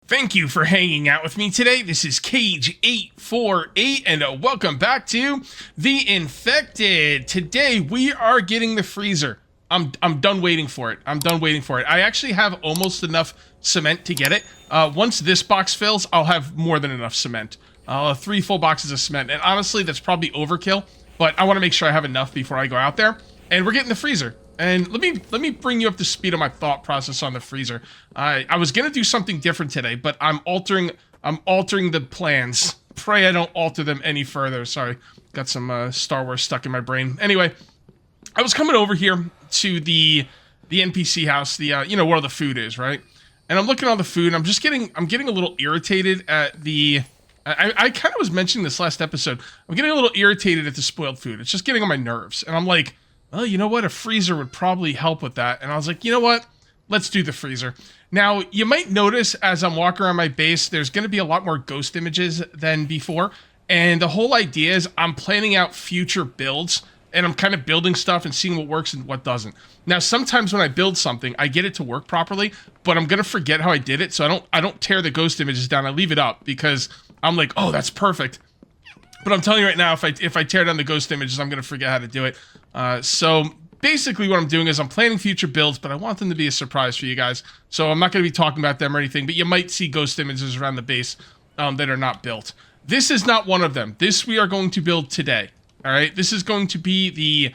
Thank you for hanging out with me today. This is Cage848, and welcome back to The Infected. Today, we are getting the freezer. I'm done waiting for it. I actually have almost enough cement to get it. Once this box fills, I'll have more than enough cement. I'll have 3 full boxes of cement, and honestly, that's probably overkill, but I want to make sure I have enough before I go out there. And we're getting the freezer. And let me bring you up to speed on my thought process on the freezer. I was gonna do something different today, but I'm altering the plans. Pray I don't alter them any further. Sorry, got some Star Wars stuck in my brain. Anyway, I was coming over here to the NPC house, the you know where all the food is, right? And I'm looking at all the food, and I'm getting a little irritated at the. I kind of was mentioning this last episode. I'm getting a little irritated at the spoiled food. It's just getting on my nerves, and I'm like, well, you know what? A freezer would probably help with that. And I was like, you know what? Let's do the freezer. Now, you might notice as I'm walking around my base, there's going to be a lot more ghost images than before. And the whole idea is I'm planning out future builds, and I'm kind of building stuff and seeing what works and what doesn't. Now, sometimes when I build something, I get it to work properly, but I'm going to forget how I did it. So I don't tear the ghost images down. I leave it up because I'm like, oh, that's perfect. But I'm telling you right now, if I tear down the ghost images, I'm going to forget how to do it. So basically what I'm doing is I'm planning future builds, but I want them to be a surprise for you guys. So I'm not going to be talking about them or anything, but you might see ghost images around the base that are not built. This is not one of them. This we are going to build today. All right. This is going to be the,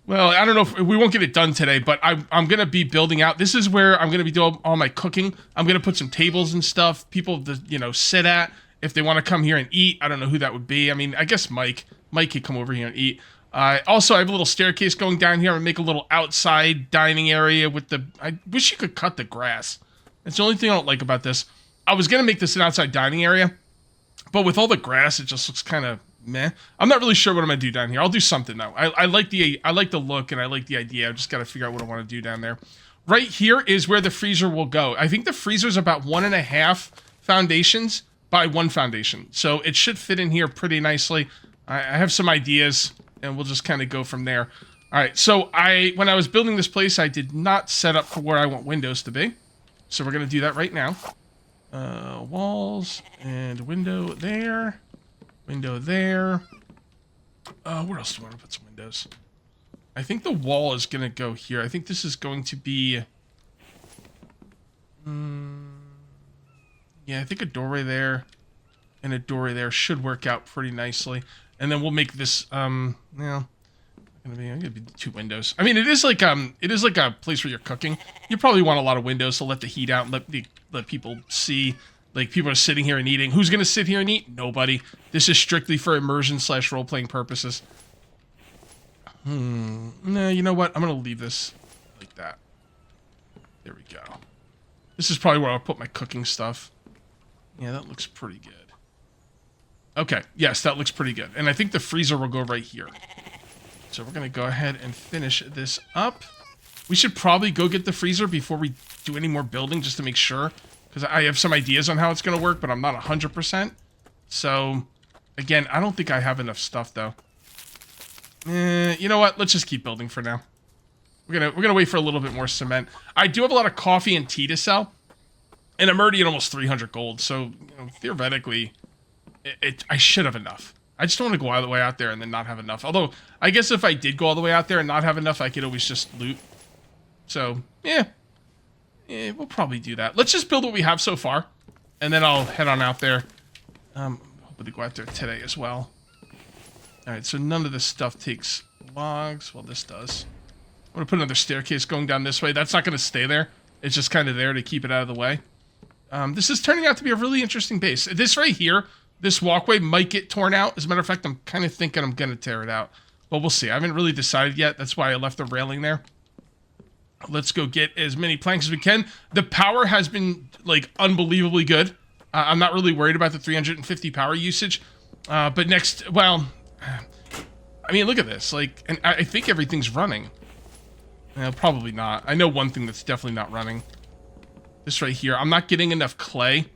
well, I don't know if we won't get it done today, but I'm going to be building out. This is where I'm going to be doing all my cooking. I'm going to put some tables and stuff, people to, you know, sit at if they want to come here and eat. I don't know who that would be. I mean, I guess Mike could come over here and eat. Also, I have a little staircase going down here. I'm gonna make a little outside dining area with the... I wish you could cut the grass. That's the only thing I don't like about this. I was gonna make this an outside dining area, but with all the grass, it just looks kind of meh. I'm not really sure what I'm gonna do down here. I'll do something though. I like the look and I like the idea. I just gotta figure out what I want to do down there. Right here is where the freezer will go. I think the freezer is about 1.5 foundations by 1 foundation, so it should fit in here pretty nicely. I have some ideas, and we'll just kind of go from there. All right, so when I was building this place, I did not set up for where I want windows to be. So we're going to do that right now. Walls and window there. Window there. Where else do I want to put some windows? I think the wall is going to go here. I think this is going to be... yeah, I think a doorway there and a doorway there should work out pretty nicely. And then we'll make this, gonna be 2 windows. I mean, it is like a place where you're cooking. You probably want a lot of windows to let the heat out and let people see, like, people are sitting here and eating. Who's gonna sit here and eat? Nobody. This is strictly for immersion / role-playing purposes. No, you know what? I'm gonna leave this like that. There we go. This is probably where I'll put my cooking stuff. Yeah, that looks pretty good. Okay, yes, that looks pretty good. And I think the freezer will go right here. So we're going to go ahead and finish this up. We should probably go get the freezer before we do any more building, just to make sure. Because I have some ideas on how it's going to work, but I'm not 100%. So, again, I don't think I have enough stuff, though. You know what? Let's just keep building for now. We're gonna wait for a little bit more cement. I do have a lot of coffee and tea to sell. And I'm already at almost 300 gold, so, you know, theoretically... I should have enough. I just don't want to go all the way out there and then not have enough. Although, I guess if I did go all the way out there and not have enough, I could always just loot. So, yeah. Yeah, we'll probably do that. Let's just build what we have so far. And then I'll head on out there. Hoping to go out there today as well. Alright, so none of this stuff takes logs. Well, this does. I'm going to put another staircase going down this way. That's not going to stay there. It's just kind of there to keep it out of the way. This is turning out to be a really interesting base. This right here... This walkway might get torn out. As a matter of fact, I'm kind of thinking I'm going to tear it out. But we'll see. I haven't really decided yet. That's why I left the railing there. Let's go get as many planks as we can. The power has been, like, unbelievably good. I'm not really worried about the 350 power usage. But next, well, I mean, look at this. Like, and I think everything's running. Probably not. I know one thing that's definitely not running. This right here. I'm not getting enough clay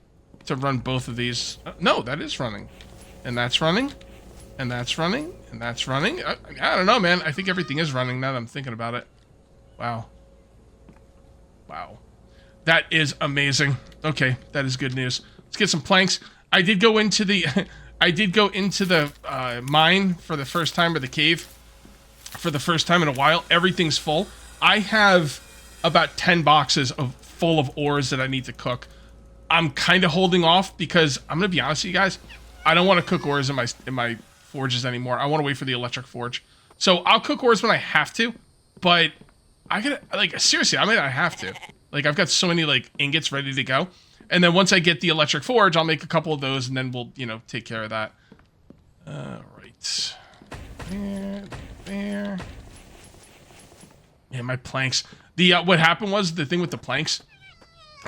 to run both of these. No, that is running. And that's running. And that's running. And that's running. I don't know, man. I think everything is running now that I'm thinking about it. Wow. Wow. That is amazing. Okay, that is good news. Let's get some planks. I did go into the mine for the first time, or the cave for the first time in a while. Everything's full. I have about 10 boxes full of ores that I need to cook. I'm kind of holding off because I'm gonna be honest with you guys. I don't want to cook ores in my forges anymore. I want to wait for the electric forge. So I'll cook ores when I have to, but I gotta, like, seriously, I might not have to. Like, I've got so many, like, ingots ready to go. And then once I get the electric forge, I'll make a couple of those, and then we'll, you know, take care of that. Right. There. Yeah, my planks. What happened was, the thing with the planks,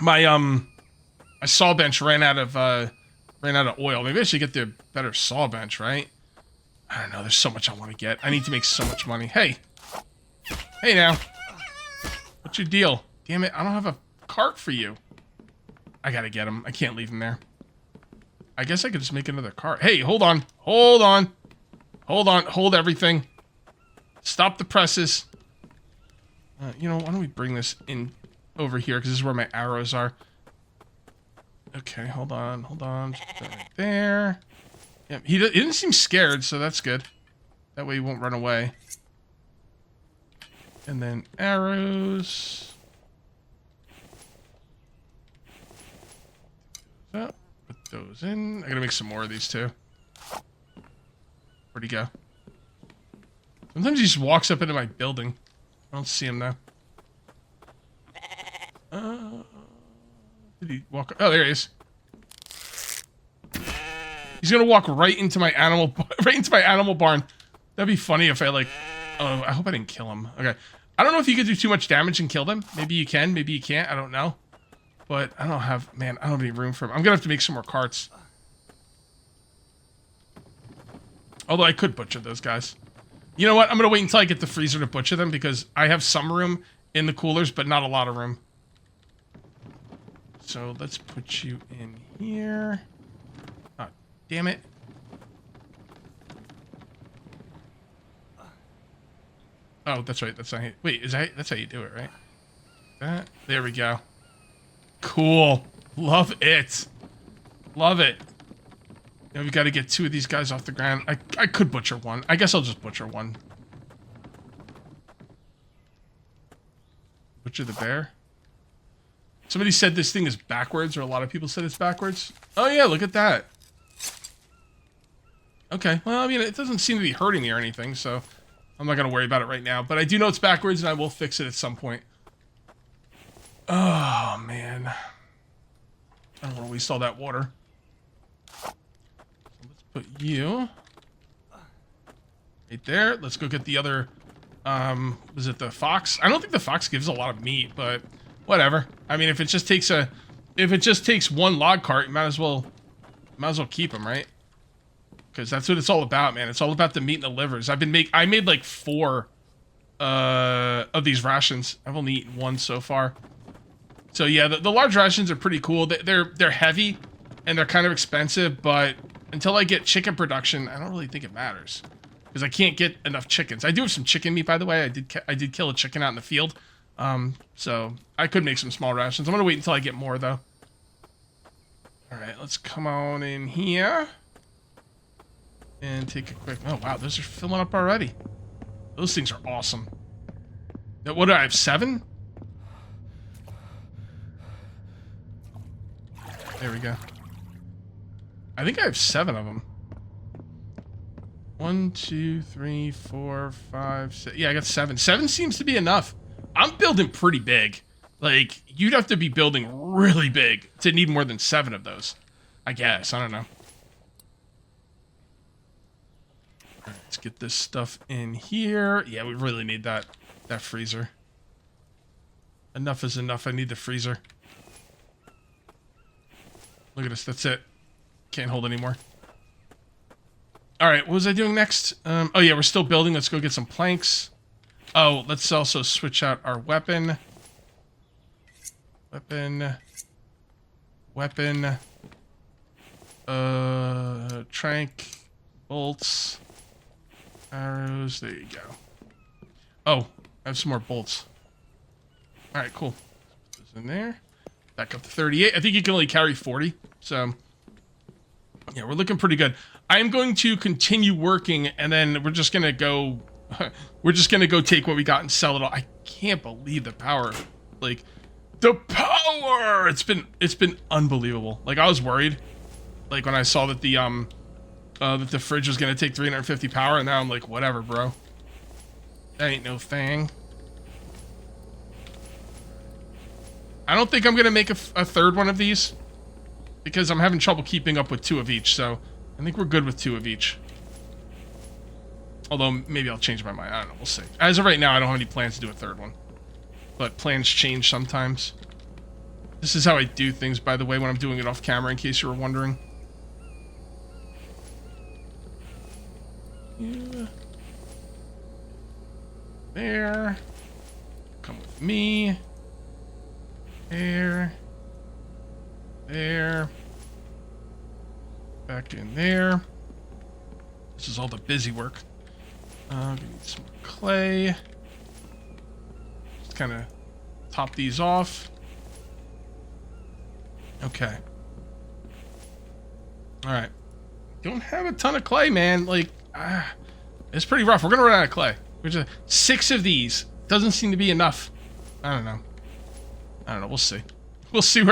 my saw bench ran out of oil. Maybe I should get the better saw bench, right? I don't know. There's so much I want to get. I need to make so much money. Hey. Hey now. What's your deal? Damn it, I don't have a cart for you. I gotta get him. I can't leave him there. I guess I could just make another cart. Hey, hold on. Hold on. Hold on. Hold everything. Stop the presses. You know, why don't we bring this in over here, because this is where my arrows are. Okay, hold on. Hold on. Just put that right there. Yeah, he didn't seem scared, so that's good. That way he won't run away. And then arrows. Put those in. I gotta make some more of these too. Where'd he go? Sometimes he just walks up into my building. I don't see him though. Did he walk? Oh, there he is. He's gonna walk right into my animal barn. That'd be funny if I like. Oh, I hope I didn't kill him. Okay. I don't know if you could do too much damage and kill them. Maybe you can. Maybe you can't. I don't know. But I don't have... Man, I don't have any room for him. I'm gonna have to make some more carts. Although I could butcher those guys. You know what? I'm gonna wait until I get the freezer to butcher them, because I have some room in the coolers, but not a lot of room. So let's put you in here. Oh, damn it. Oh, that's right. That's how you... Wait, that's how you do it, right? There we go. Cool. Love it. Love it. Now we got to get 2 of these guys off the ground. I could butcher one. I guess I'll just butcher one. Butcher the bear. Somebody said this thing is backwards, or a lot of people said it's backwards. Oh yeah, look at that. Okay, well, I mean, it doesn't seem to be hurting me or anything, so I'm not going to worry about it right now. But I do know it's backwards, and I will fix it at some point. Oh, man. I don't want to waste all that water. So let's put you right there. Let's go get the other, was it the fox? I don't think the fox gives a lot of meat, but whatever. I mean, if it just takes one log cart, you might as well keep them, right? Because that's what it's all about, man. It's all about the meat and the livers. I made like 4 of these rations. I've only eaten 1 so far. So yeah, the large rations are pretty cool. They're heavy and they're kind of expensive, but until I get chicken production, I don't really think it matters, because I can't get enough chickens. I do have some chicken meat, by the way. I did kill a chicken out in the field, so I could make some small rations. I'm gonna wait until I get more though. All right, let's come on in here and take a quick... Oh wow, those are filling up already. Those things are awesome. Now, what do I have? 7? There we go. I think I have 7 of them. 1, 2, 3, 4, 5, 6. Yeah, I got 7. 7 seems to be enough. I'm building pretty big. Like, you'd have to be building really big to need more than 7 of those. I guess. I don't know. All right, let's get this stuff in here. Yeah, we really need that freezer. Enough is enough. I need the freezer. Look at this. That's it. Can't hold anymore. All right. What was I doing next? Oh, yeah. We're still building. Let's go get some planks. Oh, let's also switch out our weapon. Weapon. Trank. Bolts. Arrows. There you go. Oh, I have some more bolts. All right, cool. Put this in there. Back up to 38. I think you can only carry 40. So, yeah, we're looking pretty good. I am going to continue working, and then we're just going to go... we're just going to go take what we got and sell it all. I can't believe the power. Like, the power! It's been unbelievable. Like, I was worried. Like, when I saw that the fridge was going to take 350 power, and now I'm like, whatever, bro. That ain't no thing. I don't think I'm going to make a third one of these, because I'm having trouble keeping up with 2 of each, so I think we're good with 2 of each. Although, maybe I'll change my mind. I don't know. We'll see. As of right now, I don't have any plans to do a third one. But plans change sometimes. This is how I do things, by the way, when I'm doing it off camera, in case you were wondering. Yeah. There. Come with me. There. There. Back in there. This is all the busy work. We need some more clay. Just kind of top these off. Okay. Alright. Don't have a ton of clay, man. Like, it's pretty rough. We're gonna run out of clay. We're just 6 of these. Doesn't seem to be enough. I don't know. We'll see. We'll see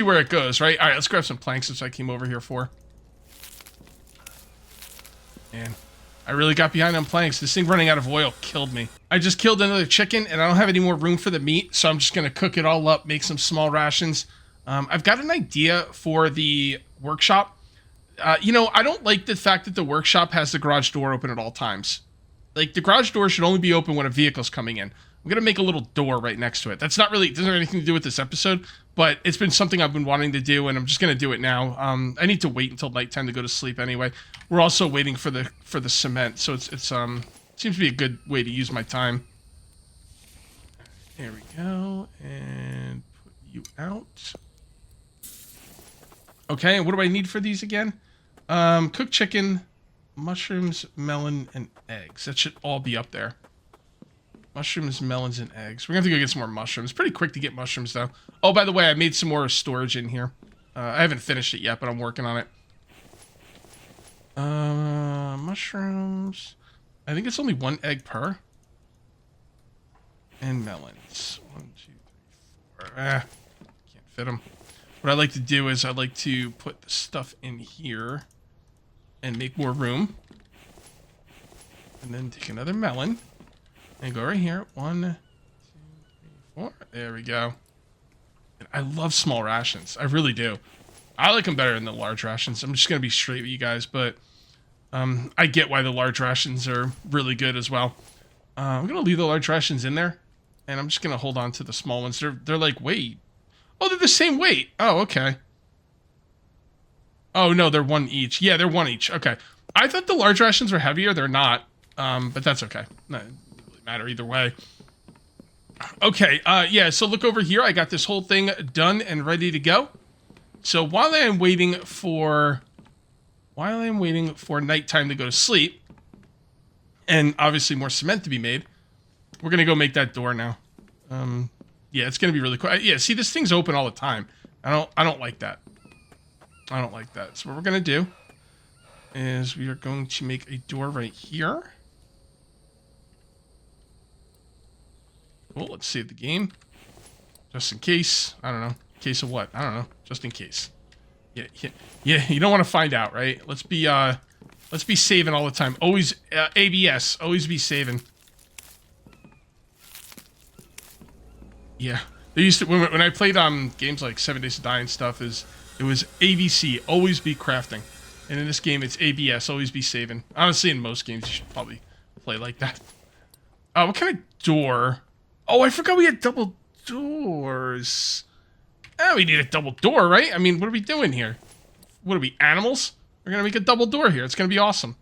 where it goes, right? All right, let's grab some planks, which I came over here for. Man, I really got behind on planks. This thing running out of oil killed me. I just killed another chicken, and I don't have any more room for the meat, so I'm just gonna cook it all up, make some small rations. I've got an idea for the workshop. You know, I don't like the fact that the workshop has the garage door open at all times. Like, the garage door should only be open when a vehicle's coming in. I'm going to make a little door right next to it. That's not really, doesn't have anything to do with this episode, but it's been something I've been wanting to do, and I'm just going to do it now. I need to wait until nighttime to go to sleep anyway. We're also waiting for the cement, so it seems to be a good way to use my time. There we go, and put you out. Okay, and what do I need for these again? Cooked chicken, mushrooms, melon, and eggs. That should all be up there. Mushrooms, melons, and eggs. We're gonna have to go get some more mushrooms. Pretty quick to get mushrooms, though. Oh, by the way, I made some more storage in here. I haven't finished it yet, but I'm working on it. Mushrooms. I think it's only 1 egg per. And melons. 1, 2, 3, 4. Can't fit them. What I like to do is I like to put the stuff in here and make more room. And then take another melon. And go right here. 1, 2, 3, 4. There we go. And I love small rations. I really do. I like them better than the large rations. I'm just going to be straight with you guys, but I get why the large rations are really good as well. I'm going to leave the large rations in there, and I'm just going to hold on to the small ones. They're like weight. Oh, they're the same weight. Oh, okay. Oh, no, they're 1 each. Yeah, they're 1 each. Okay. I thought the large rations were heavier. They're not, but that's okay. No, matter either way. Okay, yeah, so look over here. I got this whole thing done and ready to go. So while I am waiting for nighttime to go to sleep, and obviously more cement to be made, we're gonna go make that door now. Yeah, it's gonna be really cool. Yeah, see, this thing's open all the time. I don't like that. I don't like that. So what we're gonna do is we are going to make a door right here. Cool, let's save the game. Just in case. I don't know. In case of what? I don't know. Just in case. Yeah, you don't want to find out, right? Let's be saving all the time. Always, ABS. Always be saving. Yeah. They used to, when I played games like 7 Days to Die and stuff, it was ABC. Always be crafting. And in this game, it's ABS. Always be saving. Honestly, in most games, you should probably play like that. What kind of door? Oh, I forgot we had double doors. We need a double door, right? I mean, what are we doing here? What are we, animals? We're going to make a double door here. It's going to be awesome.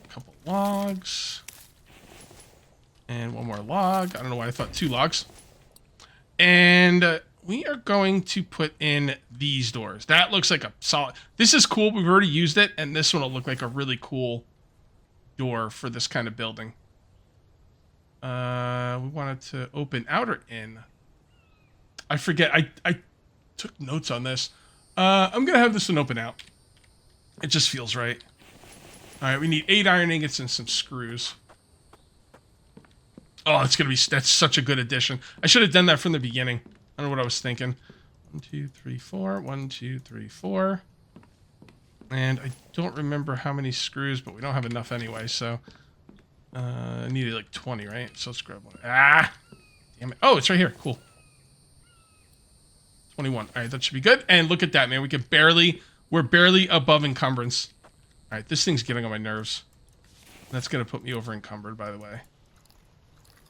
A couple logs. And 1 more log. I don't know why I thought 2 logs. And we are going to put in these doors. That looks like a solid... This is cool. We've already used it. And this one will look like a really cool door for this kind of building. We wanted to open out or in. I forget. I took notes on this. I'm gonna have this one open out. It just feels right. All right, we need 8 iron ingots and some screws. Oh, that's such a good addition. I should have done that from the beginning. I don't know what I was thinking. 1, 2, 3, 4. 1, 2, 3, 4. And I don't remember how many screws, but we don't have enough anyway, so I needed like 20, right? So let's grab one. Ah! Damn it. Oh, it's right here. Cool. 21. All right, that should be good. And look at that, man. We're barely above encumbrance. All right, this thing's getting on my nerves. That's going to put me over encumbered, by the way.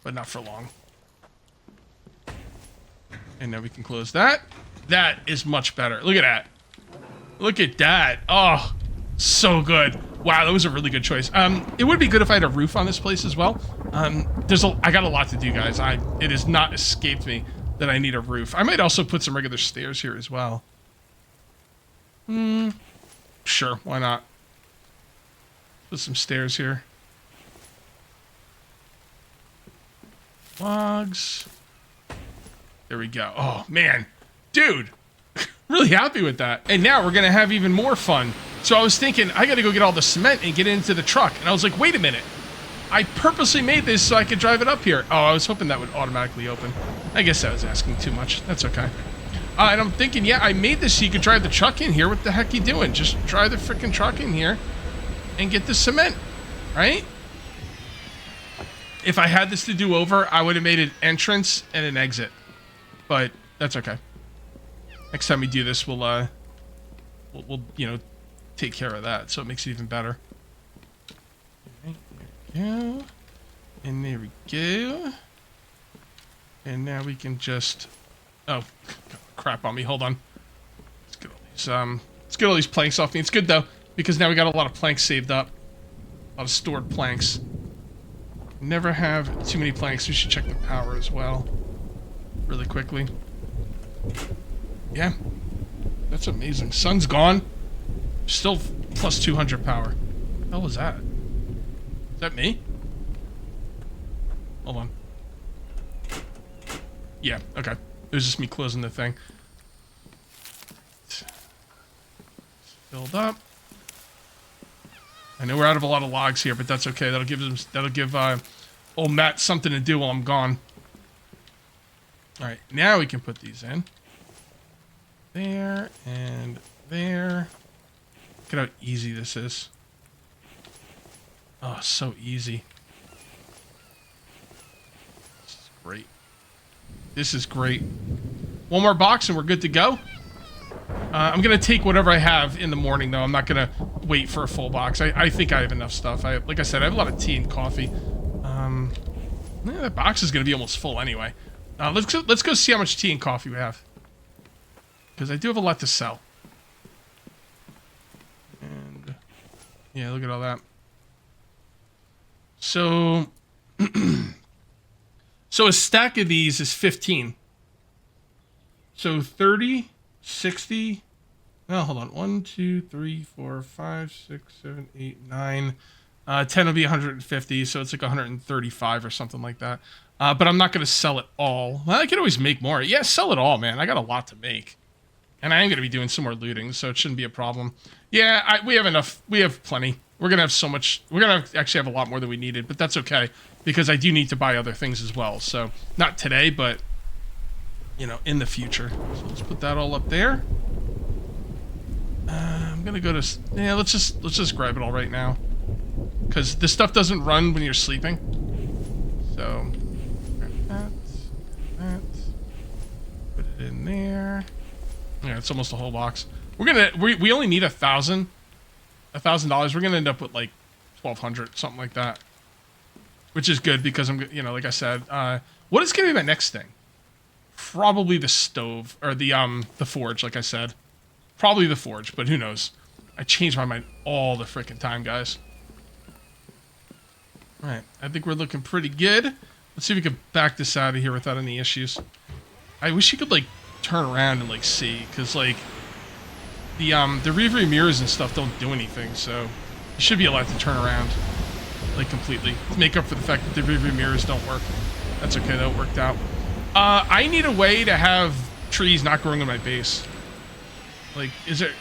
But not for long. And now we can close that. That is much better. Look at that. Look at that. Oh, so good. Wow, that was a really good choice. It would be good if I had a roof on this place as well. I got a lot to do, guys. It has not escaped me that I need a roof. I might also put some regular stairs here as well. Sure, why not? Put some stairs here. Logs. There we go. Oh, man. Dude. Really happy with that. And now we're going to have even more fun. So I was thinking, I got to go get all the cement and get it into the truck. And I was like, wait a minute. I purposely made this so I could drive it up here. Oh, I was hoping that would automatically open. I guess I was asking too much. That's okay. And I'm thinking, yeah, I made this so you could drive the truck in here. What the heck are you doing? Just drive the freaking truck in here and get the cement, right? If I had this to do over, I would have made an entrance and an exit. But that's okay. Next time we do this, we'll you know, take care of that, so it makes it even better. Right, there we go. And there we go. And now we can just... Oh, crap on me. Hold on. Let's get all these planks off me. It's good, though, because now we got a lot of planks saved up. A lot of stored planks. Never have too many planks. We should check the power as well. Really quickly. Yeah. That's amazing. Sun's gone. Still plus 200 power. What the hell was that? Is that me? Hold on. Yeah, okay. It was just me closing the thing. Filled up. I know we're out of a lot of logs here, but that's okay. That'll give old Matt something to do while I'm gone. All right, now we can put these in. There and there. Look at how easy this is. Oh, so easy. This is great. This is great. One more box and we're good to go. I'm going to take whatever I have in the morning, though. I'm not going to wait for a full box. I think I have enough stuff. Like I said, I have a lot of tea and coffee. Yeah, that box is going to be almost full anyway. Let's go see how much tea and coffee we have. Because I do have a lot to sell. And, yeah, look at all that. So, so a stack of these is 15. So 30, 60, oh, hold on. 1, 2, 3, 4, 5, 6, 7, 8, 9. 10 will be 150, so it's like 135 or something like that. But I'm not going to sell it all. Well, I could always make more. Yeah, sell it all, man. I got a lot to make. And I am going to be doing some more looting, so it shouldn't be a problem. Yeah, we have enough. We have plenty. We're going to have so much. We're going to actually have a lot more than we needed, but that's okay. Because I do need to buy other things as well. So, not today, but, you know, in the future. So let's put that all up there. I'm going to go to... Yeah, let's just grab it all right now. Because this stuff doesn't run when you're sleeping. So, grab that. Put it in there. Yeah, it's almost a whole box. We only need $1,000. $1,000. We're gonna end up with like 1,200, something like that. Which is good because I'm, you know, like I said, what is gonna be my next thing? Probably the stove or the forge, like I said. Probably the forge, but who knows? I change my mind all the freaking time, guys. All right, I think we're looking pretty good. Let's see if we can back this out of here without any issues. I wish you could like turn around and like see, because like the rearview mirrors and stuff don't do anything, so you should be allowed to turn around. like completely, to make up for the fact that the rearview mirrors don't work. That's okay, that worked out. I need a way to have trees not growing in my base. Like, is there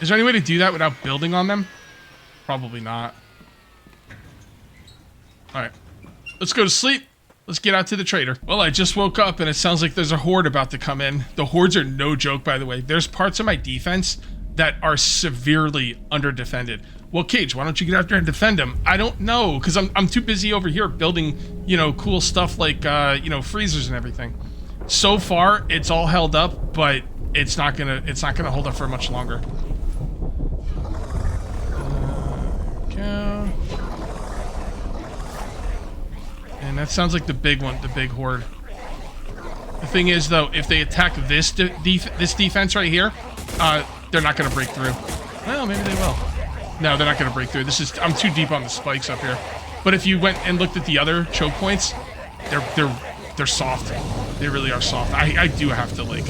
any way to do that without building on them? Probably not. Alright. Let's go to sleep. Let's get out to the trader. Well, I just woke up and it sounds like there's a horde about to come in. The hordes are no joke, by the way. There's parts of my defense that are severely under-defended. Well, Cage, why don't you get out there and defend them? I don't know, because I'm too busy over here building, you know, cool stuff like, you know, freezers and everything. So far, it's all held up, but it's not gonna hold up for much longer. Go. And that sounds like the big one, the big horde. The thing is, though, if they attack this defense right here, they're not going to break through. Well, maybe they will. No, they're not going to break through. I'm too deep on the spikes up here. But if you went and looked at the other choke points, they're soft. They really are soft. I do have to, like,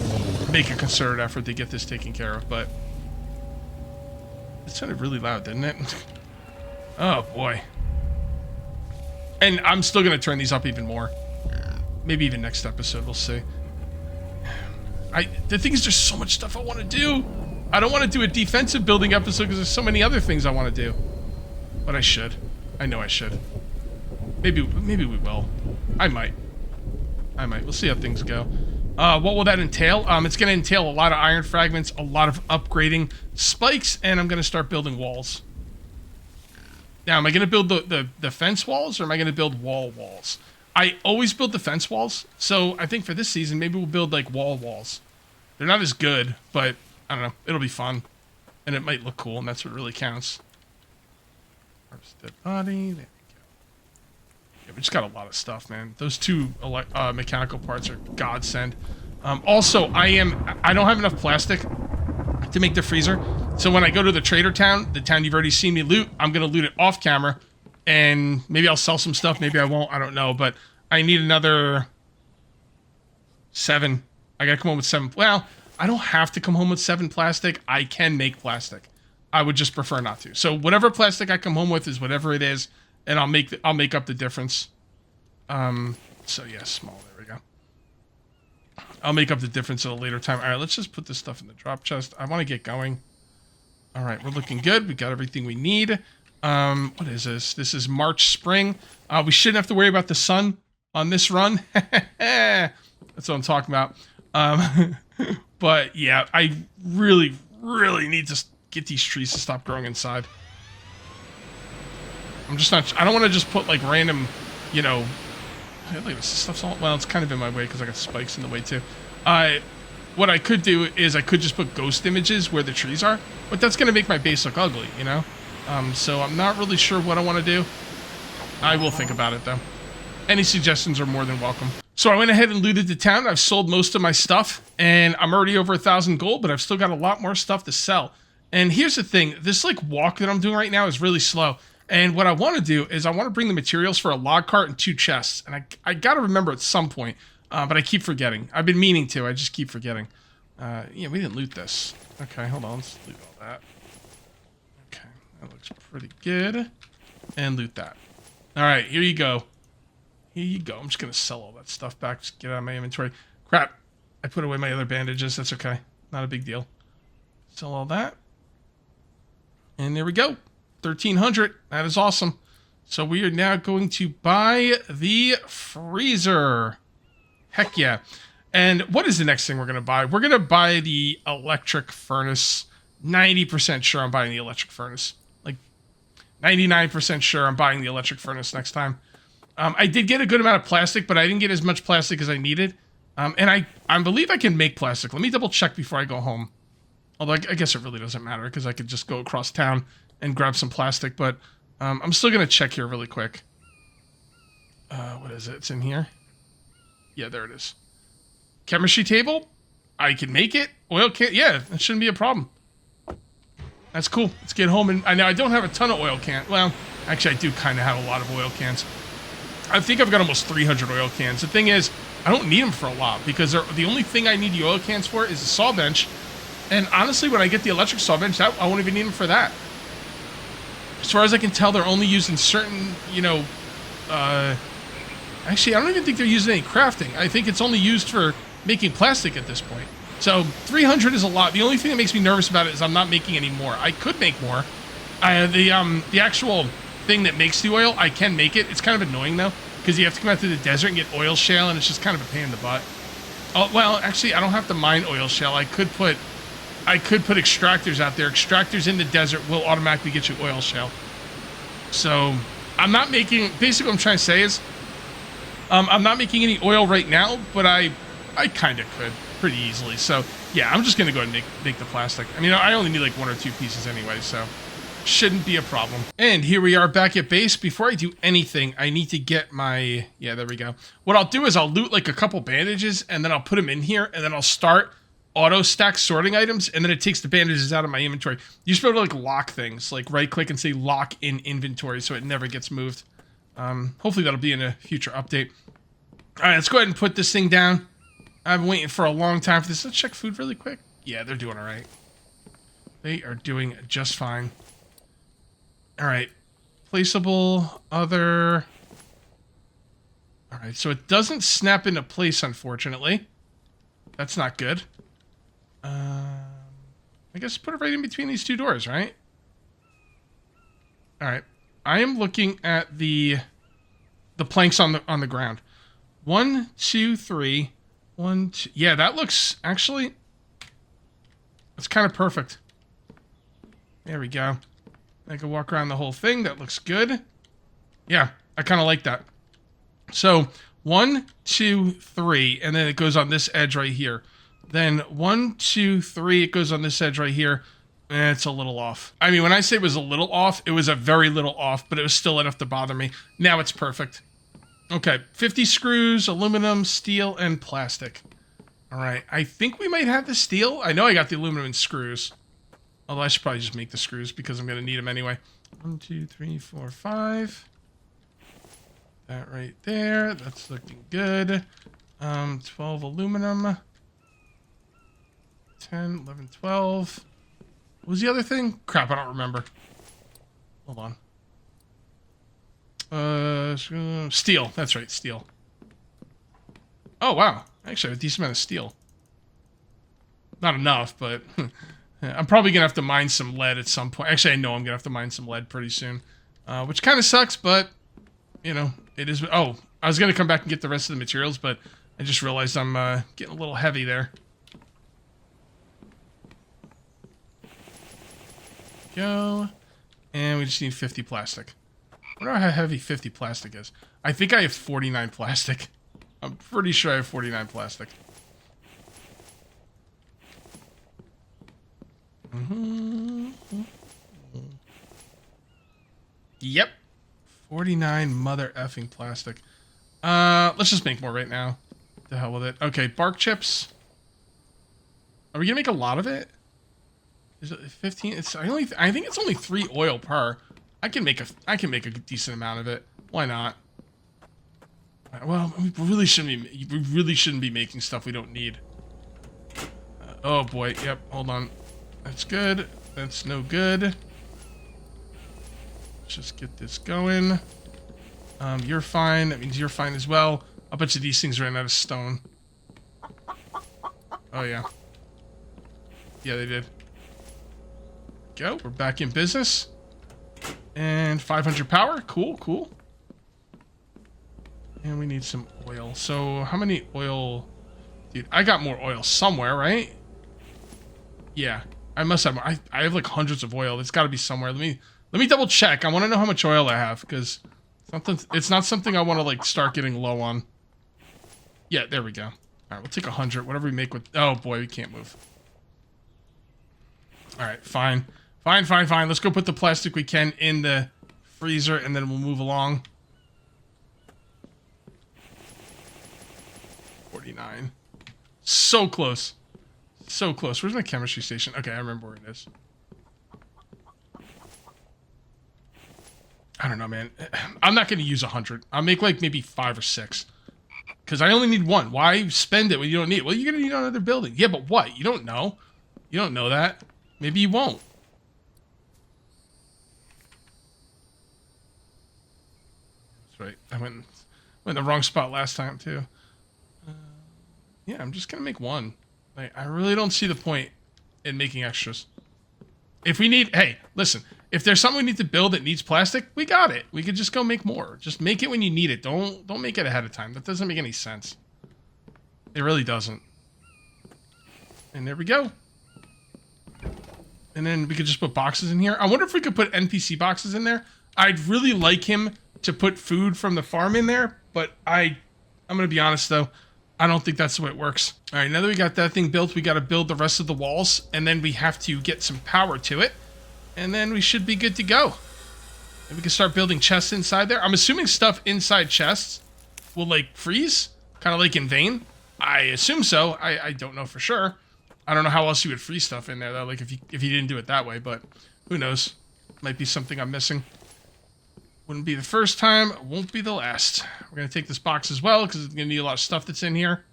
make a concerted effort to get this taken care of, but it sounded really loud, didn't it? Oh, boy. And I'm still going to turn these up even more. Maybe even next episode, we'll see. The thing is, there's so much stuff I want to do. I don't want to do a defensive building episode because there's so many other things I want to do. But I should. I know I should. Maybe we will. I might. We'll see how things go. What will that entail? It's going to entail a lot of iron fragments, a lot of upgrading spikes, and I'm going to start building walls. Now, am I going to build the fence walls, or am I going to build walls? I always build the fence walls, so I think for this season, maybe we'll build, like, walls. They're not as good, but, I don't know, it'll be fun. And it might look cool, and that's what really counts. Harvested body, there we go. Yeah, we just got a lot of stuff, man. Those two mechanical parts are godsend. Also, I don't have enough plastic to make the freezer. So when I go to the trader town, the town you've already seen me loot, I'm going to loot it off camera. And maybe I'll sell some stuff. Maybe I won't. I don't know. But I need another 7. I got to come home with 7. Well, I don't have to come home with 7 plastic. I can make plastic. I would just prefer not to. So whatever plastic I come home with is whatever it is. And I'll make up the difference. So yeah, small. There we go. I'll make up the difference at a later time. All right, let's just put this stuff in the drop chest. I want to get going. All right, we're looking good. We got everything we need. What is this? This is March, spring. We shouldn't have to worry about the sun on this run. That's what I'm talking about. But yeah, I really, really need to get these trees to stop growing inside. I'm just not, I don't want to just put like random, you know, hey, look, this stuff's all, well, it's kind of in my way because I got spikes in the way too. What I could do is I could just put ghost images where the trees are, but that's going to make my base look ugly, you know? So I'm not really sure what I want to do. I will think about it though. Any suggestions are more than welcome. So I went ahead and looted the town. I've sold most of my stuff and I'm already over 1,000 gold, but I've still got a lot more stuff to sell. And here's the thing, this like walk that I'm doing right now is really slow. And what I want to do is I want to bring the materials for a log cart and 2 chests. And I got to remember at some point, but I keep forgetting. I've been meaning to, I just keep forgetting. Yeah, we didn't loot this. Okay, hold on, let's loot all that. Okay, that looks pretty good. And loot that. All right, here you go. Here you go. I'm just going to sell all that stuff back. Just get out of my inventory. Crap. I put away my other bandages. That's okay. Not a big deal. Sell all that. And there we go. 1,300. That is awesome. So we are now going to buy the freezer. Heck yeah. And what is the next thing we're going to buy? We're going to buy the electric furnace. 90% sure I'm buying the electric furnace. Like 99% sure I'm buying the electric furnace next time. I did get a good amount of plastic, but I didn't get as much plastic as I needed. And I believe I can make plastic. Let me double check before I go home. Although I guess it really doesn't matter because I could just go across town and grab some plastic. But I'm still going to check here really quick. What is it? It's in here. Yeah, there it is. Chemistry table. I can make it. Oil can. Yeah, that shouldn't be a problem. That's cool. Let's get home. And I know I don't have a ton of oil cans. Well, actually, I do kind of have a lot of oil cans. I think I've got almost 300 oil cans. The thing is, I don't need them for a lot because the only thing I need the oil cans for is the saw bench. And honestly, when I get the electric saw bench, I won't even need them for that. As far as I can tell, they're only used in certain, you know, actually, I don't even think they're using any crafting. I think it's only used for making plastic at this point. So 300 is a lot. The only thing that makes me nervous about it is I'm not making any more. I could make more. The actual thing that makes the oil, I can make it. It's kind of annoying though, because you have to come out to the desert and get oil shale, and it's just kind of a pain in the butt. Oh well, actually, I don't have to mine oil shale. I could put extractors out there. Extractors in the desert will automatically get you oil shale. So I'm not making. Basically, what I'm trying to say is, I'm not making any oil right now, but I kind of could pretty easily. So yeah, I'm just gonna go ahead and make the plastic. I mean, I only need like 1 or 2 pieces anyway, so shouldn't be a problem. And here we are back at base. Before I do anything, I need to get my, yeah, there we go. What I'll do is I'll loot like a couple bandages, and then I'll put them in here, and then I'll start auto stack sorting items, and then it takes the bandages out of my inventory. You should be able to like lock things, like right click and say lock in inventory so it never gets moved. Hopefully that'll be in a future update. All right, let's go ahead and put this thing down. I've been waiting for a long time for this. Let's check food really quick. Yeah, they're doing all right. They are doing just fine. All right, placeable, other. All right, so it doesn't snap into place, unfortunately. That's not good. I guess put it right in between these 2 doors, right? All right, I am looking at the planks on the ground. 1, 2, 3, 1, 2. Yeah, that looks actually. That's kind of perfect. There we go. I can walk around the whole thing. That looks good. Yeah, I kind of like that. So 1, 2, 3, and then it goes on this edge right here. Then 1, 2, 3, it goes on this edge right here. And it's a little off. I mean, when I say it was a little off, it was a very little off, but it was still enough to bother me. Now it's perfect. Okay, 50 screws, aluminum, steel, and plastic. All right, I think we might have the steel. I know I got the aluminum and screws. Although I should probably just make the screws because I'm going to need them anyway. 1, 2, 3, 4, 5. That right there. That's looking good. 12 aluminum. 10, 11, 12. What was the other thing? Crap, I don't remember. Hold on. Steel. That's right, steel. Oh, wow. I actually have a decent amount of steel. Not enough, but I'm probably going to have to mine some lead at some point. Actually, I know I'm going to have to mine some lead pretty soon. Which kind of sucks, but, you know, it is... Oh, I was going to come back and get the rest of the materials, but I just realized I'm getting a little heavy there. Go. And we just need 50 plastic. I wonder how heavy 50 plastic is. I think I have 49 plastic. I'm pretty sure I have 49 plastic. Yep. 49 mother effing plastic. Let's just make more right now. The hell with it. Okay, bark chips. Are we gonna make a lot of it? Is it 15? I think it's only 3 oil per. I can make a decent amount of it. Why not? Well, we really shouldn't be making stuff we don't need. Oh boy. Yep. Hold on. That's good. That's no good. Let's just get this going. You're fine. That means you're fine as well. A bunch of these things ran out of stone. Oh yeah. Yeah, they did. Go. We're back in business. And 500 power. Cool, cool. And we need some oil. So how many oil? Dude, I got more oil somewhere, right? Yeah, I must have more. I have like hundreds of oil. It's got to be somewhere. Let me double check. I want to know how much oil I have because it's not something I want to like start getting low on. Yeah, there we go. All right, we'll take 100. Whatever we make with. Oh boy, we can't move. All right, fine. Fine. Let's go put the plastic we can in the freezer, and then we'll move along. 49. So close. So close. Where's my chemistry station? Okay, I remember where it is. I don't know, man. I'm not going to use 100. I'll make like maybe 5 or 6. Because I only need 1. Why spend it when you don't need it? Well, you're going to need another building. Yeah, but what? You don't know. You don't know that. Maybe you won't. right. I went in the wrong spot last time, too. Yeah, I'm just gonna make one. Like, I really don't see the point in making extras. If we need... Hey, listen. If there's something we need to build that needs plastic, we got it. We could just go make more. Just make it when you need it. Don't make it ahead of time. That doesn't make any sense. It really doesn't. And there we go. And then we could just put boxes in here. I wonder if we could put NPC boxes in there. I'd really like him to put food from the farm in there, but I'm going to be honest, though. I don't think that's the way it works. All right, now that we got that thing built, we got to build the rest of the walls, and then we have to get some power to it, and then we should be good to go. And we can start building chests inside there. I'm assuming stuff inside chests will, like, freeze, kind of like in Vane. I assume so. I don't know for sure. I don't know how else you would freeze stuff in there, though, like if you didn't do it that way, but who knows? Might be something I'm missing. Wouldn't be the first time, won't be the last. We're going to take this box as well, because it's going to need a lot of stuff that's in here.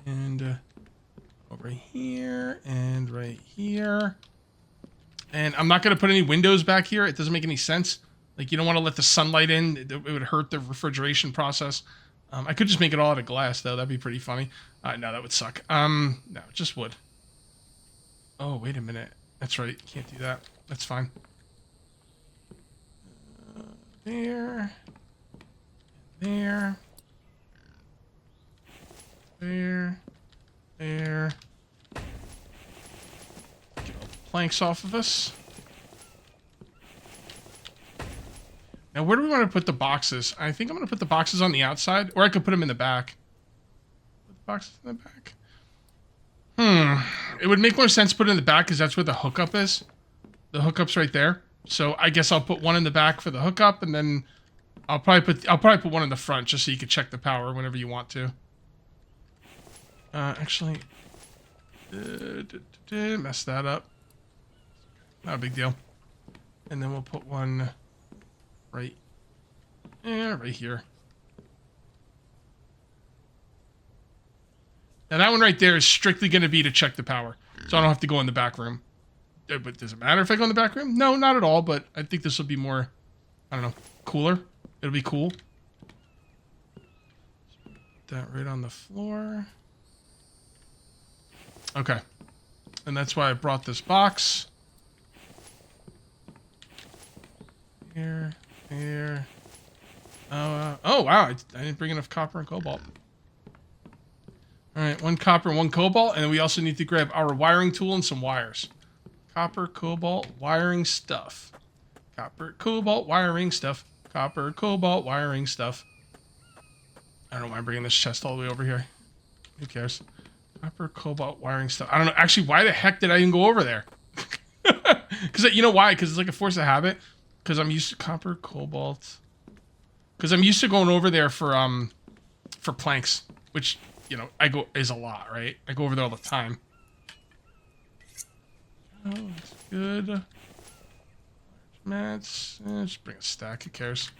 And over here, and right here. And I'm not going to put any windows back here. It doesn't make any sense. Like, you don't want to let the sunlight in. It would hurt the refrigeration process. I could just make it all out of glass, though. That'd be pretty funny. No, that would suck. No, just wood. Oh, wait a minute. That's right. Can't do that. That's fine. There. There. There. There. Get all the planks off of us. Now, where do we want to put the boxes? I think I'm going to put the boxes on the outside, or I could put them in the back. Put the boxes in the back. It would make more sense to put it in the back, because that's where the hookup is. The hookup's right there. So I guess I'll put one in the back for the hookup, and then I'll probably put one in the front, just so you can check the power whenever you want to. Actually, mess that up. Not a big deal. And then we'll put one right here. Now that one right there is strictly going to be to check the power, so I don't have to go in the back room. But does it matter if I go in the back room? No, not at all, but I think this will be more, I don't know, cooler. It'll be cool. Put that right on the floor. Okay. And that's why I brought this box. Here. Oh, wow. I didn't bring enough copper and cobalt. All right, 1 copper, 1 cobalt, and then we also need to grab our wiring tool and some wires. Copper, cobalt, wiring stuff. Copper, cobalt, wiring stuff. Copper, cobalt, wiring stuff. I don't know why I'm bringing this chest all the way over here. Who cares? Copper, cobalt, wiring stuff. I don't know. Actually, why the heck did I even go over there? Because you know why? Because it's like a force of habit. Because I'm used to copper, cobalt. Because I'm used to going over there for planks, which, you know, is a lot, right? I go over there all the time. Oh, that's good. Mats. Just bring a stack. Who cares?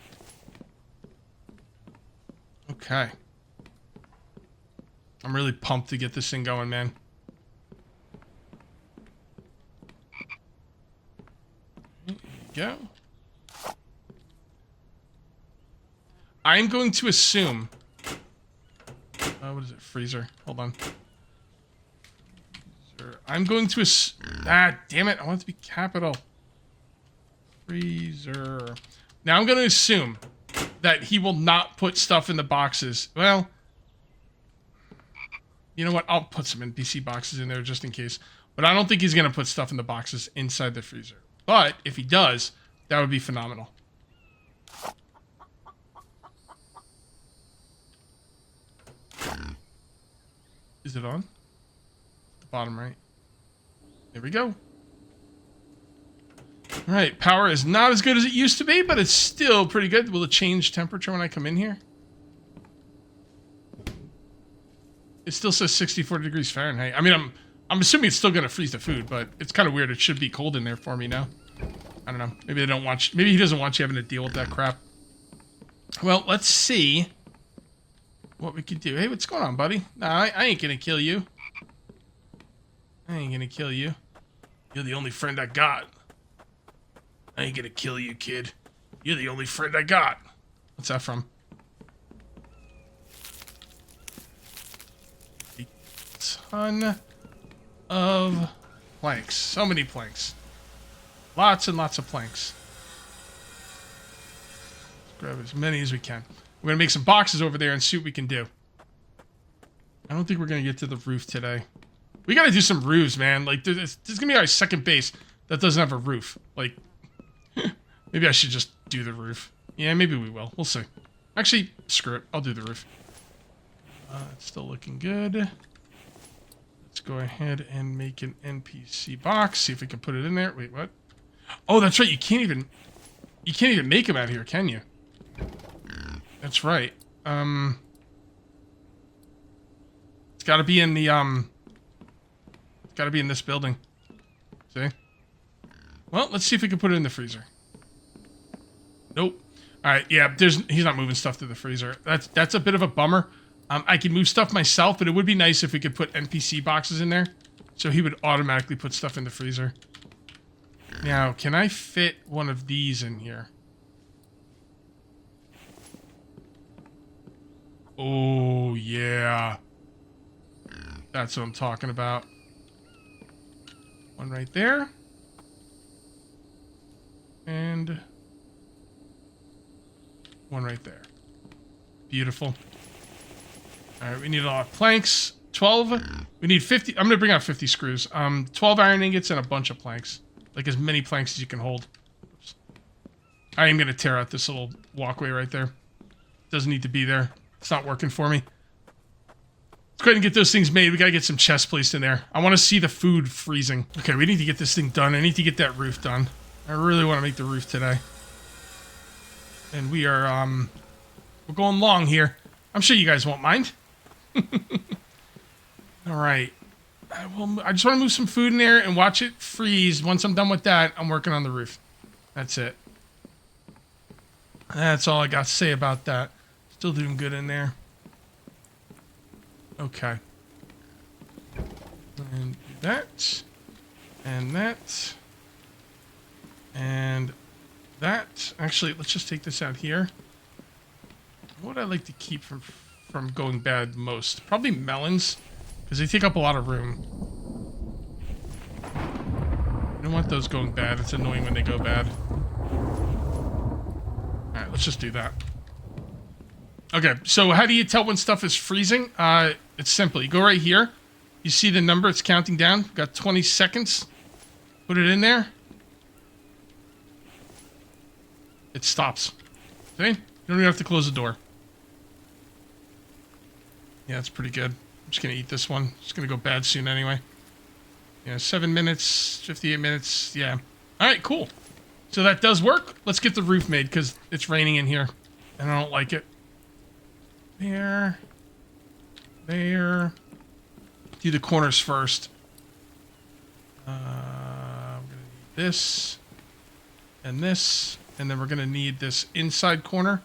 Okay. I'm really pumped to get this thing going, man. There you go. I'm going to assume... what is it? Freezer. Hold on. I'm going to damn it. I want it to be capital. Freezer. Now I'm going to assume that he will not put stuff in the boxes. Well, you know what? I'll put some NPC boxes in there just in case. But I don't think he's going to put stuff in the boxes inside the freezer. But if he does, that would be phenomenal. Is it on? The bottom right. There we go. Alright, power is not as good as it used to be, but it's still pretty good. Will it change temperature when I come in here? It still says 64 degrees Fahrenheit. I mean, I'm assuming it's still going to freeze the food, but it's kind of weird. It should be cold in there for me now. I don't know. Maybe they don't want you, maybe he doesn't want you having to deal with that crap. Well, let's see what we could do. Hey, what's going on, buddy? Nah, I ain't going to kill you. I ain't going to kill you. You're the only friend I got. I ain't going to kill you, kid. You're the only friend I got. What's that from? A ton of planks. So many planks. Lots and lots of planks. Let's grab as many as we can. We're going to make some boxes over there and see what we can do. I don't think we're going to get to the roof today. We got to do some roofs, man. Like, this is going to be our second base that doesn't have a roof. Like, maybe I should just do the roof. Yeah, maybe we will. We'll see. Actually, screw it. I'll do the roof. It's still looking good. Let's go ahead and make an NPC box. See if we can put it in there. Wait, what? Oh, that's right. You can't even make them out here, can you? That's right. It's got to be in the It's got to be in this building. See? Well, let's see if we can put it in the freezer. Nope. All right, yeah, he's not moving stuff to the freezer. That's a bit of a bummer. I can move stuff myself, but it would be nice if we could put NPC boxes in there, so he would automatically put stuff in the freezer. Now, can I fit one of these in here? Oh, yeah. That's what I'm talking about. One right there. And one right there. Beautiful. Alright, we need a lot of planks. 12. We need 50. I'm going to bring out 50 screws. 12 iron ingots and a bunch of planks. Like as many planks as you can hold. Oops. I am going to tear out this little walkway right there. Doesn't need to be there. It's not working for me. Let's go ahead and get those things made. We got to get some chests placed in there. I want to see the food freezing. Okay, we need to get this thing done. I need to get that roof done. I really want to make the roof today. And we are, we're going long here. I'm sure you guys won't mind. All right. I just want to move some food in there and watch it freeze. Once I'm done with that, I'm working on the roof. That's it. That's all I got to say about that. Still doing good in there. Okay. And that. And that. And that. Actually, let's just take this out here. What would I like to keep from going bad most? Probably melons, because they take up a lot of room. I don't want those going bad. It's annoying when they go bad. Alright, let's just do that. Okay, so how do you tell when stuff is freezing? It's simple. You go right here. You see the number. It's counting down. We've got 20 seconds. Put it in there. It stops. See? You don't even have to close the door. Yeah, that's pretty good. I'm just going to eat this one. It's going to go bad soon anyway. Yeah, 7 minutes, 58 minutes. Yeah. All right, cool. So that does work. Let's get the roof made because it's raining in here. And I don't like it. There. There. Do the corners first. I'm going to need this. And this. And then we're going to need this inside corner.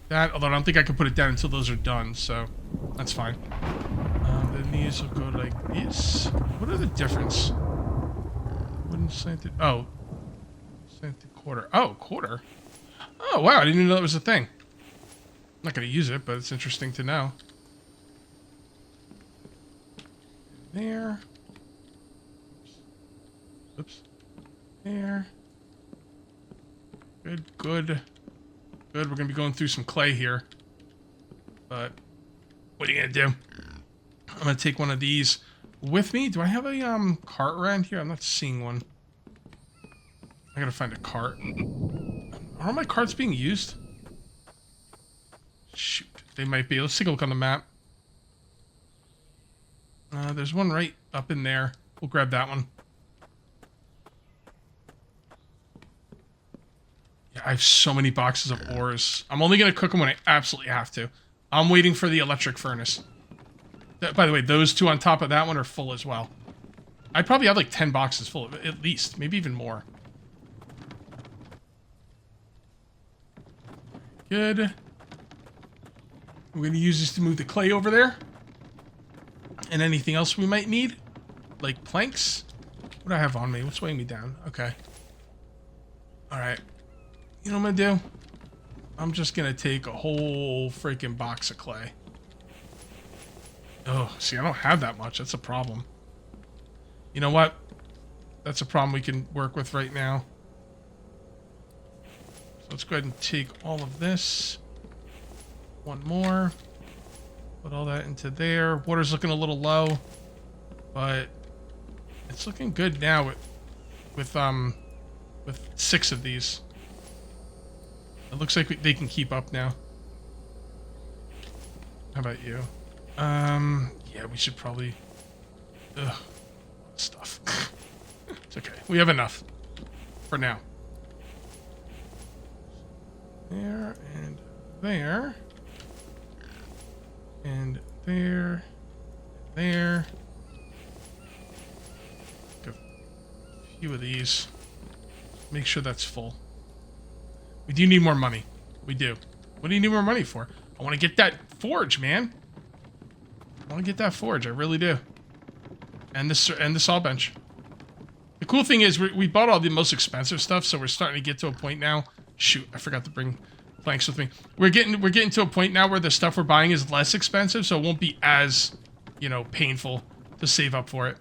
That, although I don't think I can put it down until those are done, so that's fine. Then these will go like this. What are the difference? Wooden slanted. Oh. Slanted quarter. Oh, quarter. Oh, wow. I didn't even know that was a thing. I'm not going to use it, but it's interesting to know. There. Oops. There. Good, good. Good, we're going to be going through some clay here. But, what are you going to do? I'm going to take one of these with me. Do I have a cart around here? I'm not seeing one. I got to find a cart. Are all my carts being used? Shoot, they might be. Let's take a look on the map. There's one right up in there. We'll grab that one. Yeah, I have so many boxes of ores. I'm only going to cook them when I absolutely have to. I'm waiting for the electric furnace. By the way, those two on top of that one are full as well. I probably have like 10 boxes full of it, at least. Maybe even more. Good. We're going to use this to move the clay over there. And anything else we might need. Like planks. What do I have on me? What's weighing me down? Okay. All right. You know what I'm gonna do? I'm just gonna take a whole freaking box of clay. Oh, see, I don't have that much. That's a problem. You know what? That's a problem we can work with right now. So let's go ahead and take all of this. One more. Put all that into there. Water's looking a little low, but it's looking good now with 6 of these. It looks like they can keep up now. How about you? Yeah, we should probably... Ugh. Stuff. It's okay. We have enough. For now. There, and there. And there. There. Got a few of these. Make sure that's full. We do need more money. We do. What do you need more money for? I want to get that forge, man. I want to get that forge. I really do. And the saw bench. The cool thing is we bought all the most expensive stuff, so we're starting to get to a point now. Shoot, I forgot to bring planks with me. We're getting to a point now where the stuff we're buying is less expensive, so it won't be as, you know, painful to save up for it.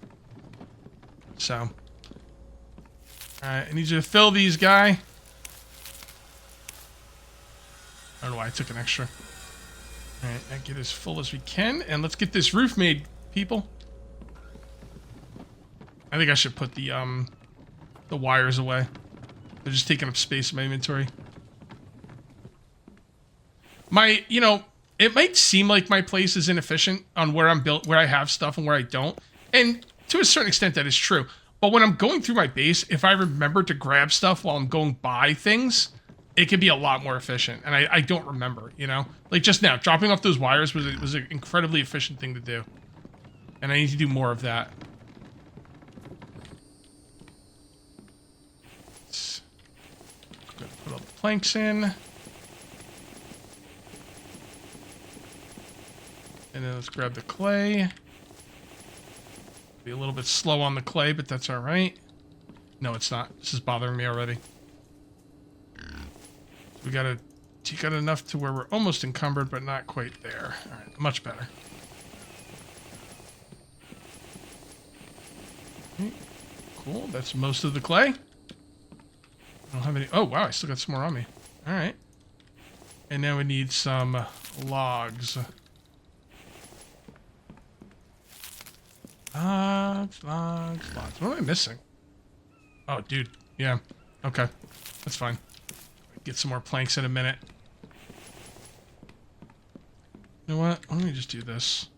So, all right, I need you to fill these, guy. I don't know why I took an extra. Alright, I get as full as we can, and let's get this roof made, people. I think I should put the wires away. They're just taking up space in my inventory. You know, it might seem like my place is inefficient on where I'm built, where I have stuff and where I don't. And to a certain extent that is true. But when I'm going through my base, if I remember to grab stuff while I'm going by things, it can be a lot more efficient, and I don't remember, you know? Like, just now, dropping off those wires was an incredibly efficient thing to do. And I need to do more of that. Let's put all the planks in. And then let's grab the clay. Be a little bit slow on the clay, but that's alright. No, it's not. This is bothering me already. We got enough to where we're almost encumbered, but not quite there. All right, much better. Okay, cool. That's most of the clay. I don't have any. Oh wow, I still got some more on me. All right. And now we need some logs. Logs. What am I missing? Oh, dude. Yeah. Okay. That's fine. Get some more planks in a minute. You know what? Let me just do this.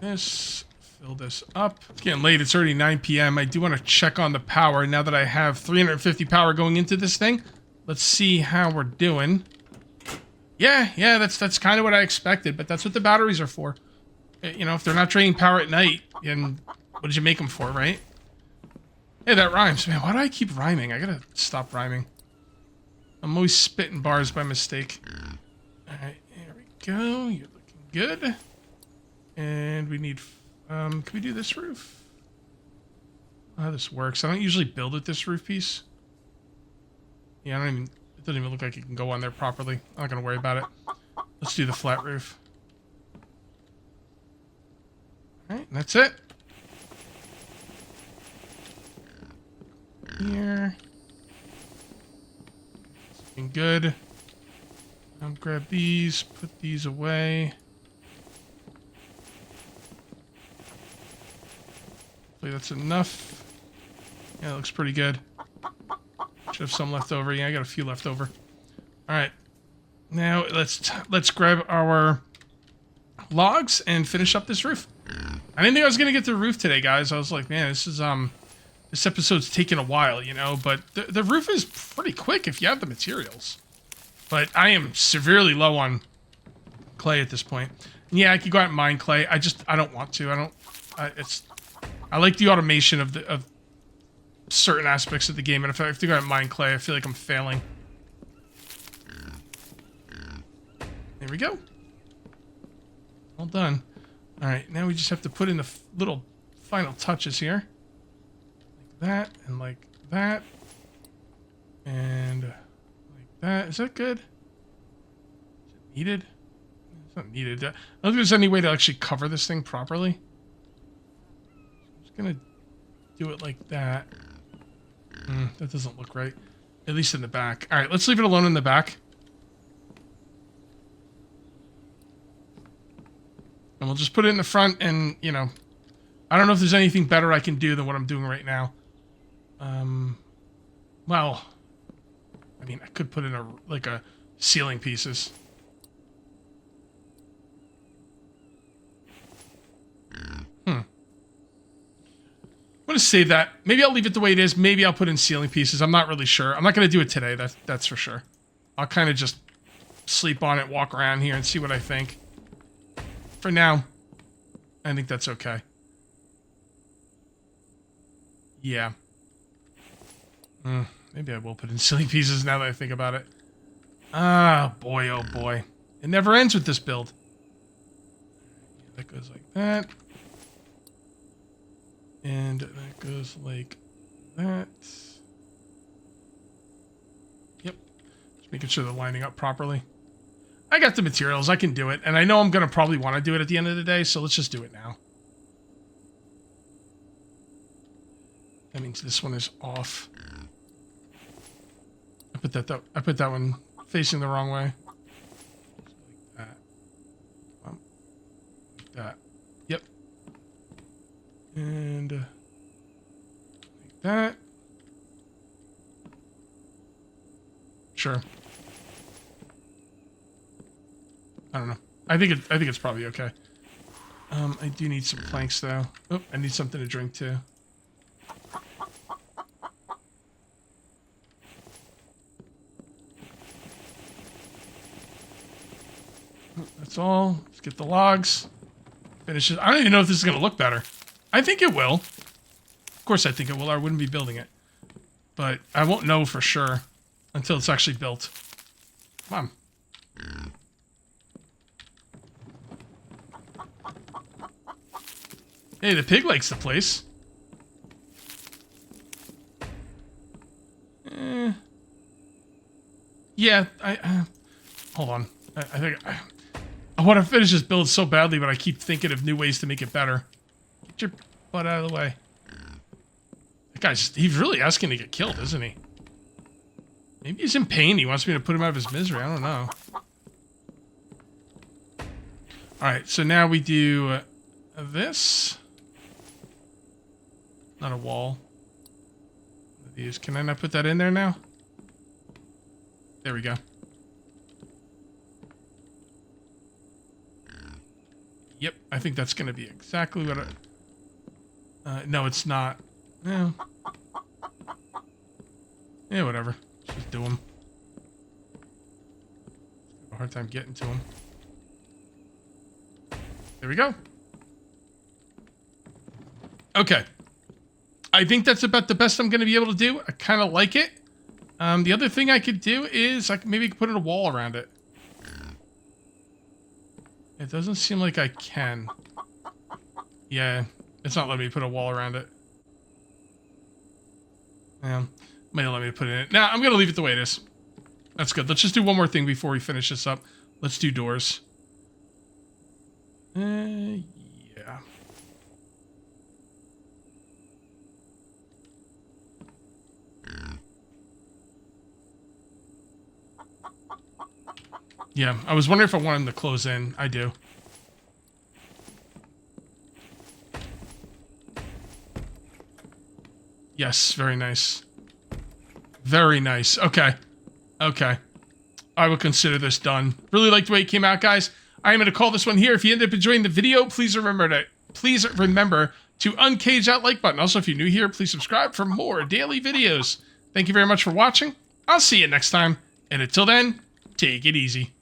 Fill this up. It's getting late. It's already 9 p.m. I do want to check on the power now that I have 350 power going into this thing. Let's see how we're doing. Yeah, that's kind of what I expected, but that's what the batteries are for. You know, if they're not draining power at night, then what did you make them for, right? Hey, that rhymes. Man, why do I keep rhyming? I gotta stop rhyming. I'm always spitting bars by mistake. Alright, here we go. You're looking good. And we need... can we do this roof? How this works. I don't usually build it this roof piece. Yeah, it doesn't even look like it can go on there properly. I'm not gonna worry about it. Let's do the flat roof. Alright, that's it. Here. It's looking good. Grab these, put these away. Hopefully that's enough. Yeah, it looks pretty good. Should have some left over. Yeah, I got a few left over. All right. Now let's grab our logs and finish up this roof. I didn't think I was gonna get the roof today, guys. I was like, man, this episode's taking a while, you know, but the roof is pretty quick if you have the materials. But I am severely low on clay at this point. And yeah, I could go out and mine clay. I don't want to. I like the automation of certain aspects of the game, and if I have to go out and mine clay, I feel like I'm failing. There we go. All done. All right, now we just have to put in the little final touches here. that, and like that, and like that. Is that good? Is it needed? It's not needed. I don't think there's any way to actually cover this thing properly. I'm just gonna do it like that. That doesn't look right. At least in the back. All right, let's leave it alone in the back. And we'll just put it in the front and, you know, I don't know if there's anything better I can do than what I'm doing right now. Well, I mean, I could put in a ceiling pieces. I'm going to save that. Maybe I'll leave it the way it is. Maybe I'll put in ceiling pieces. I'm not really sure. I'm not going to do it today. That's for sure. I'll kind of just sleep on it, walk around here, and see what I think. For now, I think that's okay. Yeah. Maybe I will put in ceiling pieces now that I think about it. Ah, boy, oh boy. It never ends with this build. That goes like that. And that goes like that. Yep. Just making sure they're lining up properly. I got the materials. I can do it. And I know I'm going to probably want to do it at the end of the day, so let's just do it now. That means this one is off. I put that one facing the wrong way. Like that. Like that. Yep. And like that. Sure. I don't know. I think it's probably okay. I do need some planks though. Oh, I need something to drink too. That's all. Let's get the logs. Finish it. I don't even know if this is going to look better. I think it will. Of course I think it will, or I wouldn't be building it. But I won't know for sure until it's actually built. Come on. Hey, the pig likes the place. Yeah, hold on. I think I want to finish this build so badly, but I keep thinking of new ways to make it better. Get your butt out of the way. That guy's, he's really asking to get killed, isn't he? Maybe he's in pain. He wants me to put him out of his misery. I don't know. Alright, so now we do this. Not a wall. These. Can I not put that in there now? There we go. Yep, I think that's going to be exactly what I... no, it's not. No. Yeah, whatever. Just do them. Have a hard time getting to them. There we go. Okay. I think that's about the best I'm going to be able to do. I kind of like it. The other thing I could do is maybe put in a wall around it. It doesn't seem like I can. Yeah, it's not letting me put a wall around it. Yeah, might not let me put it in it. Nah, I'm going to leave it the way it is. That's good. Let's just do one more thing before we finish this up. Let's do doors. Yeah. Yeah, I was wondering if I wanted them to close in. I do. Yes, very nice. Very nice. Okay. Okay. I will consider this done. Really liked the way it came out, guys. I am going to call this one here. If you end up enjoying the video, please remember to uncage that like button. Also, if you're new here, please subscribe for more daily videos. Thank you very much for watching. I'll see you next time. And until then, take it easy.